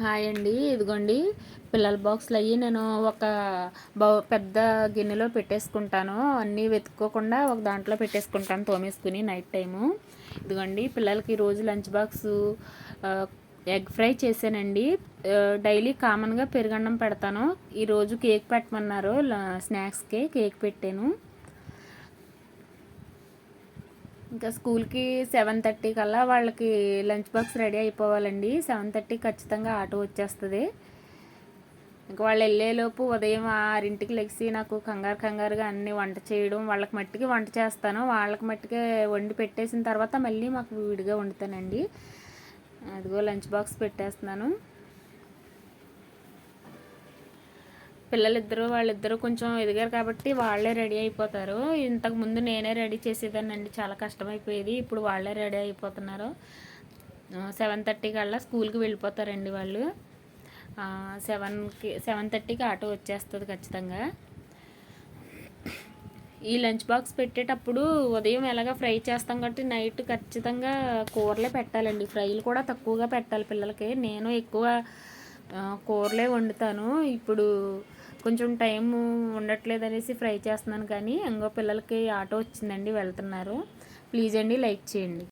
Hi అండి. ఇదిగోండి పిల్లల బాక్సులు అయ్యి నేను ఒక పెద్ద గిన్నెలో పెట్టేసుకుంటాను. అన్నీ వెతుక్కోకుండా ఒక దాంట్లో పెట్టేసుకుంటాను తోమేసుకుని నైట్ టైము. ఇదిగోండి పిల్లలకి ఈరోజు లంచ్ బాక్సు ఎగ్ ఫ్రై చేశానండి. డైలీ కామన్గా పెరుగన్నం పెడతాను. ఈరోజు కేక్ పెట్టమన్నారు. స్నాక్స్కి కేక్ పెట్టాను. ఇంకా స్కూల్కి 7:30 కల్లా వాళ్ళకి లంచ్ బాక్స్ రెడీ అయిపోవాలండి. 7:30 ఖచ్చితంగా ఆటో వచ్చేస్తుంది. ఇంకా వాళ్ళు వెళ్ళేలోపు ఉదయం 6ంటికి లెగిసి నాకు కంగారుగా అన్నీ వంట చేయడం, వాళ్ళకి మట్టికి వంట చేస్తాను. వాళ్ళకి మట్టికే వండి పెట్టేసిన తర్వాత మళ్ళీ మాకు విడిగా వండుతానండి. అదిగో లంచ్ బాక్స్ పెట్టేస్తున్నాను. వాళ్ళిద్దరూ కొంచెం ఎదిగారు కాబట్టి వాళ్ళే రెడీ అయిపోతారు. ఇంతకుముందు నేనే రెడీ చేసేదాన్నండి, చాలా కష్టమైపోయేది. ఇప్పుడు వాళ్ళే రెడీ అయిపోతున్నారు. 7:30 కల్లా స్కూల్కి వెళ్ళిపోతారండి వాళ్ళు. 7:30కి ఆటో వచ్చేస్తుంది ఖచ్చితంగా. ఈ లంచ్ బాక్స్ పెట్టేటప్పుడు ఉదయం ఎలాగ ఫ్రై చేస్తాం కాబట్టి నైట్ ఖచ్చితంగా కూరలే పెట్టాలండి. ఫ్రైలు కూడా తక్కువగా పెట్టాలి పిల్లలకి. నేను ఎక్కువ కూరలే వండుతాను. ఇప్పుడు కొంచెం టైము ఉండట్లేదు అనేసి ఫ్రై చేస్తున్నాను. కానీ ఇంకో పిల్లలకి ఆటో వచ్చిందండి, వెళ్తున్నారు. ప్లీజ్ అండి లైక్ చేయండి.